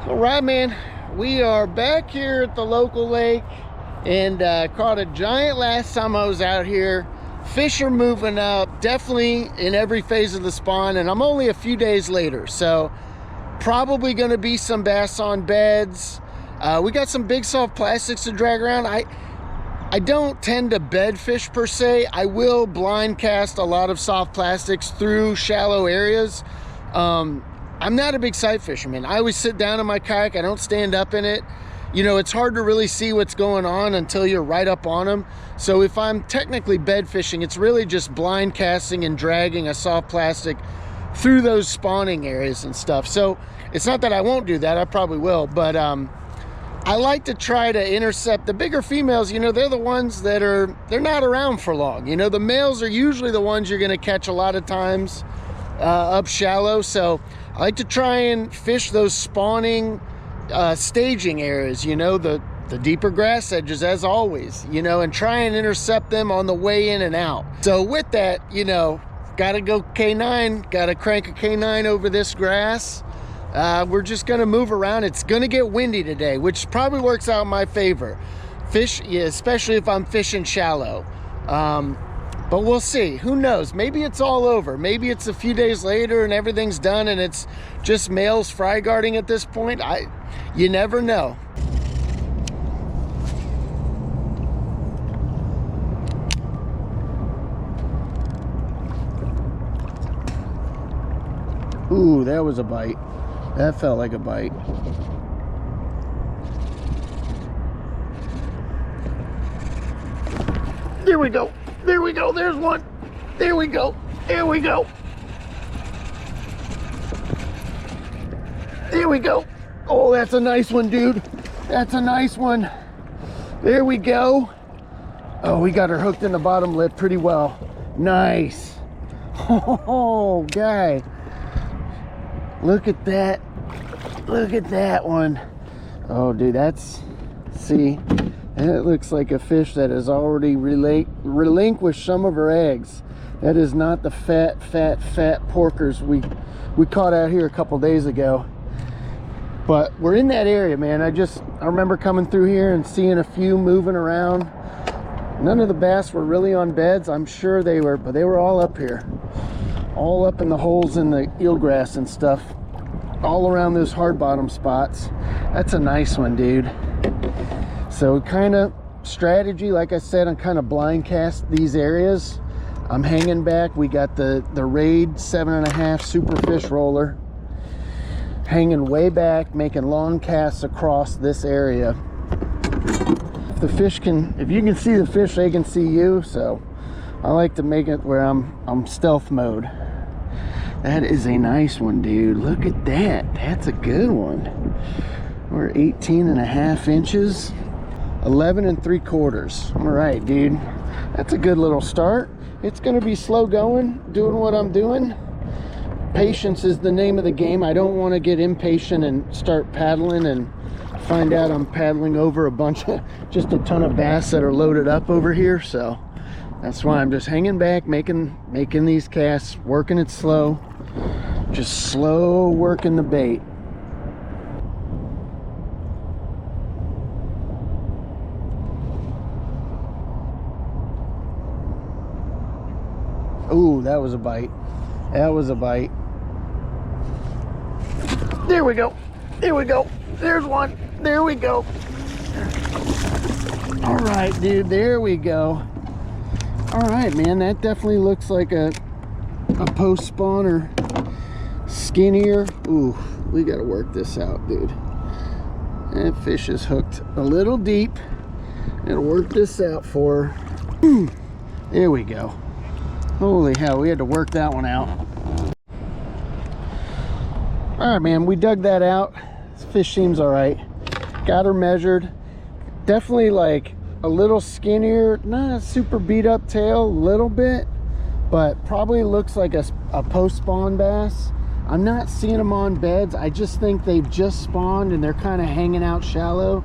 All right, man, we are back here at the local lake and caught a giant last time I was out here. Fish are moving up, definitely in every phase of the spawn, and I'm only a few days later, so probably going to be some bass on beds. We got some big soft plastics to drag around. I don't tend to bed fish per se. I will blind cast a lot of soft plastics through shallow areas. I'm not a big sight fisherman. I always sit down in my kayak. I don't stand up in it. You know, it's hard to really see what's going on until you're right up on them. So if I'm technically bed fishing, it's really just blind casting and dragging a soft plastic through those spawning areas and stuff. So it's not that I won't do that. I probably will. But I like to try to intercept the bigger females. You know, they're the ones that they're not around for long. You know, the males are usually the ones you're going to catch a lot of times up shallow. So I like to try and fish those spawning staging areas, you know, the deeper grass edges as always, you know, and try and intercept them on the way in and out. So with that, you know, gotta go K9, gotta crank a K9 over this grass. We're just gonna move around. It's gonna get windy today, which probably works out in my favor. Fish, yeah, especially if I'm fishing shallow. But we'll see. Who knows? Maybe it's all over. Maybe it's a few days later and everything's done and it's just males fry guarding at this point. You never know. Ooh, that was a bite. That felt like a bite. There we go. There we go. There's one. There we go. There we go. There we go. Oh, that's a nice one, dude. That's a nice one. There we go. Oh, we got her hooked in the bottom lip pretty well. Nice. Oh, guy. Look at that. Look at that one. Oh, dude, see, that looks like a fish that has already relinquished some of her eggs. That is not the fat porkers we caught out here a couple days ago. But we're in that area, man. I remember coming through here and seeing a few moving around. None of the bass were really on beds. I'm sure they were, but they were all up here. All up in the holes in the eelgrass and stuff. All around those hard bottom spots. That's a nice one, dude. So kind of strategy, like I said, I'm kind of blind cast these areas. I'm hanging back. We got the Raid 7.5 super fish roller hanging way back, making long casts across this area. If you can see the fish, they can see you. So I like to make it where I'm stealth mode. That is a nice one, dude. Look at that. That's a good one. We're 18.5 inches. 11 3/4. All right, dude. That's a good little start. It's gonna be slow going, doing what I'm doing. Patience is the name of the game. I don't want to get impatient and start paddling and find out I'm paddling over just a ton of bass that are loaded up over here. So that's why I'm just hanging back, making these casts, working it slow, just slow working the bait. Ooh, that was a bite. That was a bite. There we go. There we go. There's one. There we go. All right, dude. There we go. All right, man. That definitely looks like a post spawner. Skinnier. Ooh, we got to work this out, dude. That fish is hooked a little deep. Gotta work this out for her. There we go. Holy hell, we had to work that one out. All right, man, we dug that out. This fish seems all right. Got her measured. Definitely like a little skinnier, not a super beat up tail, a little bit, but probably looks like a post-spawn bass. I'm not seeing them on beds. I just think they've just spawned and they're kind of hanging out shallow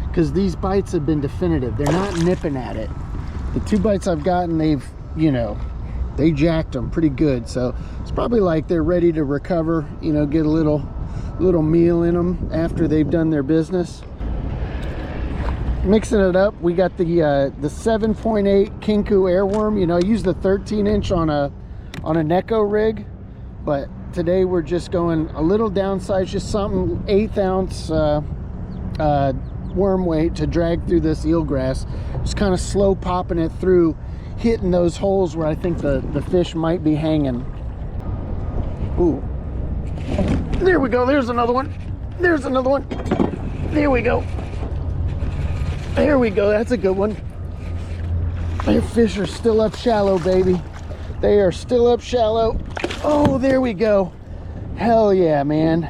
because these bites have been definitive. They're not nipping at it. The 2 bites I've gotten, they've, you know, they jacked them pretty good. So it's probably like they're ready to recover, you know, get a little little meal in them after they've done their business. Mixing it up, we got the 7.8 Kinku airworm. You know, I used the 13-inch on a Neko rig, but today we're just going a little downsized, just something 1/8 ounce worm weight to drag through this eelgrass. Just kind of slow popping it through, hitting those holes where I think the fish might be hanging. Ooh, there we go. There's another one. There's another one. There we go. There we go. That's a good one. Their fish are still up shallow, baby. They are still up shallow. Oh, there we go. Hell yeah, man.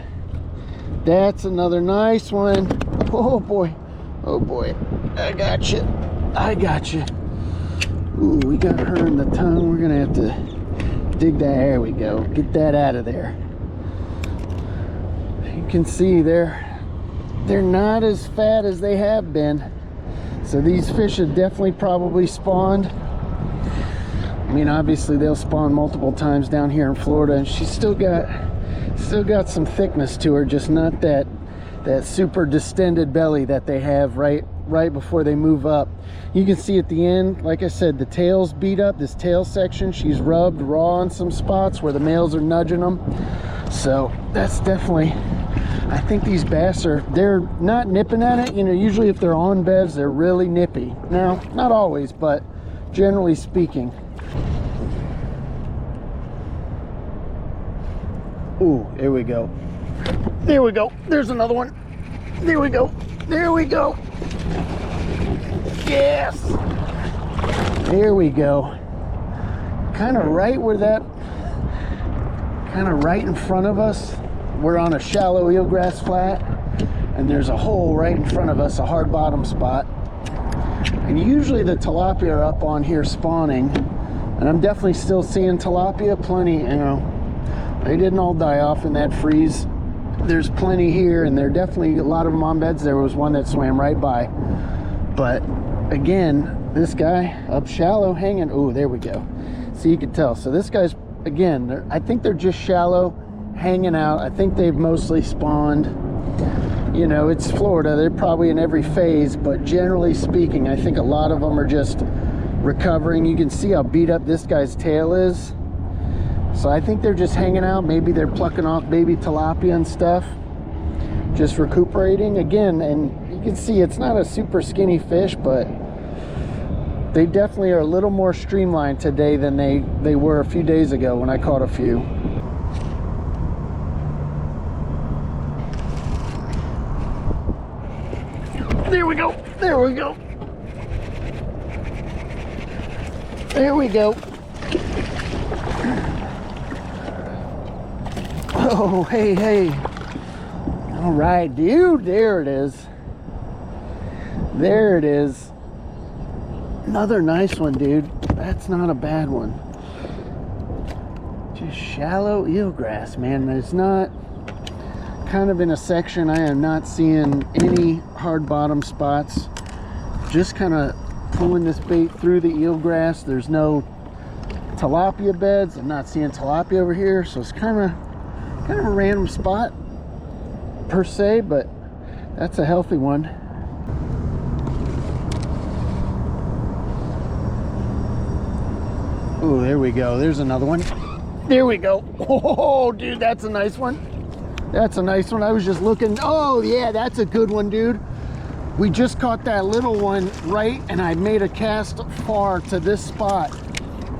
That's another nice one. Oh boy. Oh boy. I got you. I got you. Ooh, we got her in the tongue. We're gonna have to dig that. There we go. Get that out of there. You can see they're not as fat as they have been. So these fish have definitely probably spawned. I mean, obviously they'll spawn multiple times down here in Florida, and she's still got some thickness to her, just not that super distended belly that they have right before they move up. You can see at the end, like I said, the tail's beat up. This tail section, she's rubbed raw in some spots where the males are nudging them. So that's definitely, I think these bass they're not nipping at it. You know, usually if they're on beds, they're really nippy. Now, not always, but generally speaking. Ooh, here we go. There we go. There's another one. There we go. There we go. Yes. There we go. Kind of right where that, kind of right in front of us. We're on a shallow eelgrass flat, and there's a hole right in front of us, a hard bottom spot. And usually the tilapia are up on here spawning, and I'm definitely still seeing tilapia, plenty, you know. They didn't all die off in that freeze. There's plenty here, and there are definitely a lot of them on beds. There was one that swam right by. But again, this guy up shallow hanging. Oh, there we go. So you can tell. So this guy's, again, I think they're just shallow hanging out. I think they've mostly spawned. You know, it's Florida. They're probably in every phase, but generally speaking, I think a lot of them are just recovering. You can see how beat up this guy's tail is. So I think they're just hanging out. Maybe they're plucking off baby tilapia and stuff, just recuperating again. And you can see it's not a super skinny fish, but they definitely are a little more streamlined today than they were a few days ago when I caught a few. There we go. There we go. There we go. Oh, hey, hey. All right, dude. There it is. There it is. Another nice one, dude. That's not a bad one. Just shallow eelgrass, man. There's not, kind of in a section, I am not seeing any hard bottom spots. Just kind of pulling this bait through the eelgrass. There's no tilapia beds. I'm not seeing tilapia over here, so it's kind of a random spot per se, but that's a healthy one. Oh, there we go. There's another one. There we go. Oh, dude, that's a nice one. That's a nice one. I was just looking. Oh, yeah, that's a good one, dude. We just caught that little one right, and I made a cast far to this spot.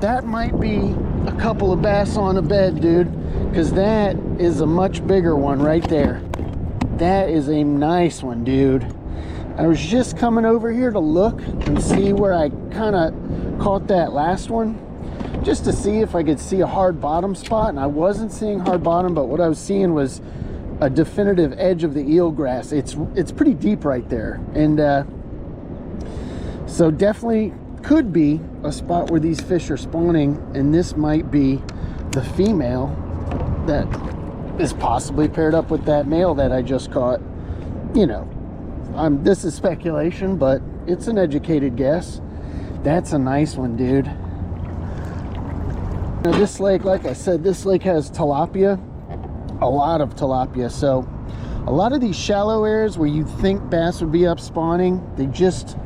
That might be a couple of bass on a bed, dude, because that is a much bigger one right there. That is a nice one, dude. I was just coming over here to look and see where I kind of caught that last one, just to see if I could see a hard bottom spot, and I wasn't seeing hard bottom, but what I was seeing was a definitive edge of the eelgrass. It's pretty deep right there, and so definitely could be a spot where these fish are spawning, and this might be the female that is possibly paired up with that male that I just caught. You know, this is speculation, but it's an educated guess. That's a nice one, dude. Now, this lake, like I said, this lake has tilapia, a lot of tilapia. So a lot of these shallow areas where you think bass would be up spawning, they just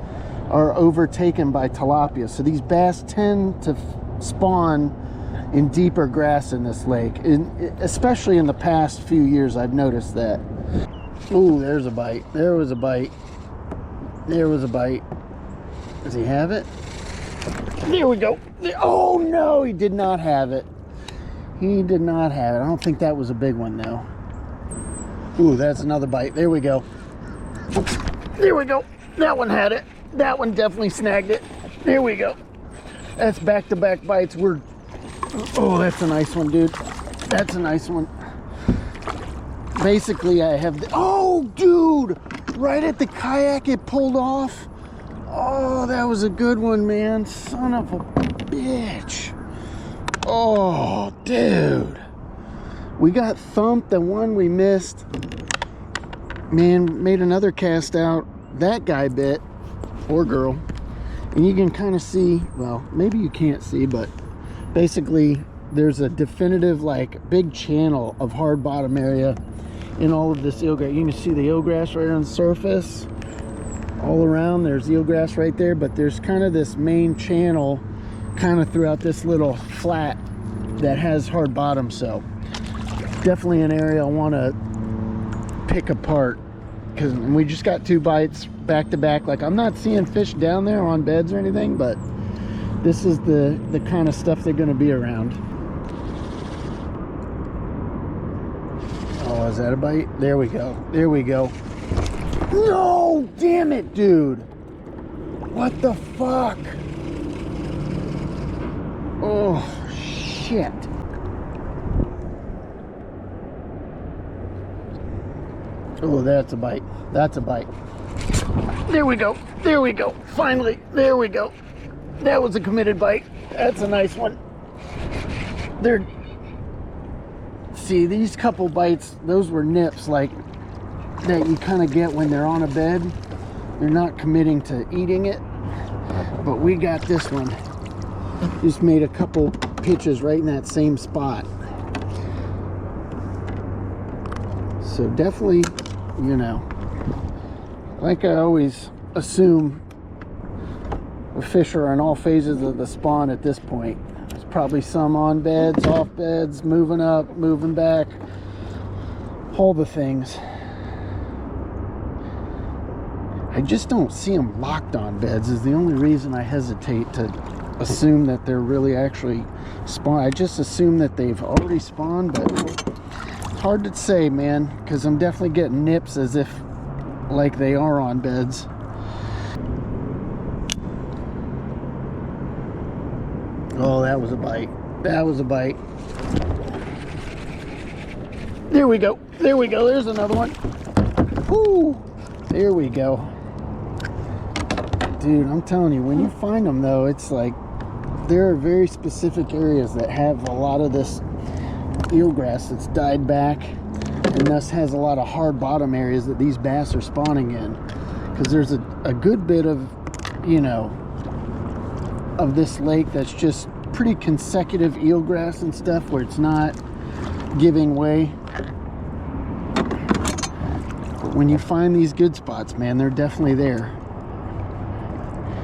are overtaken by tilapia. So these bass tend to spawn in deeper grass in this lake, especially in the past few years. I've noticed that. Ooh, there's a bite. There was a bite. There was a bite. Does he have it? There we go. Oh no, he did not have it. He did not have it. I don't think that was a big one though. Ooh, that's another bite. There we go. There we go. That one had it. That one definitely snagged it. There we go. That's back-to-back bites. Oh, that's a nice one, dude. That's a nice one. Basically, I have oh, dude! Right at the kayak, it pulled off. Oh, that was a good one, man. Son of a bitch. Oh, dude. We got thumped. The one we missed. Man, made another cast out. That guy bit, or girl. And you can kind of see, well, maybe you can't see, but basically there's a definitive, like, big channel of hard bottom area in all of this eelgrass. You can see the eelgrass right on the surface. All around, there's eelgrass right there, but there's kind of this main channel kind of throughout this little flat that has hard bottom. So definitely an area I want to pick apart, because we just got 2 bites back to back. Like, I'm not seeing fish down there on beds or anything, but this is the kind of stuff they're going to be around. Oh, is that a bite? There we go. There we go. No, damn it, dude. What the fuck? Oh, shit. Oh, that's a bite. That's a bite. There we go. There we go. Finally, there we go. That was a committed bite. That's a nice one. See, these couple bites, those were nips, like, that you kind of get when they're on a bed. They're not committing to eating it. But we got this one. Just made a couple pitches right in that same spot. So definitely, you know, like I always assume, the fish are in all phases of the spawn at this point. There's probably some on beds, off beds, moving up, moving back, all the things. I just don't see them locked on beds is the only reason I hesitate to assume that they're really actually spawned. I just assume that they've already spawned, but it's hard to say, man, because I'm definitely getting nips as if like they are on beds. Oh, that was a bite. That was a bite. There we go. There we go. There's another one. Woo! There we go. Dude, I'm telling you, when you find them though, it's like there are very specific areas that have a lot of this eelgrass that's died back, and thus has a lot of hard bottom areas that these bass are spawning in, because there's a good bit of, you know, of this lake that's just pretty consecutive eelgrass and stuff where it's not giving way. But when you find these good spots, man, they're definitely there.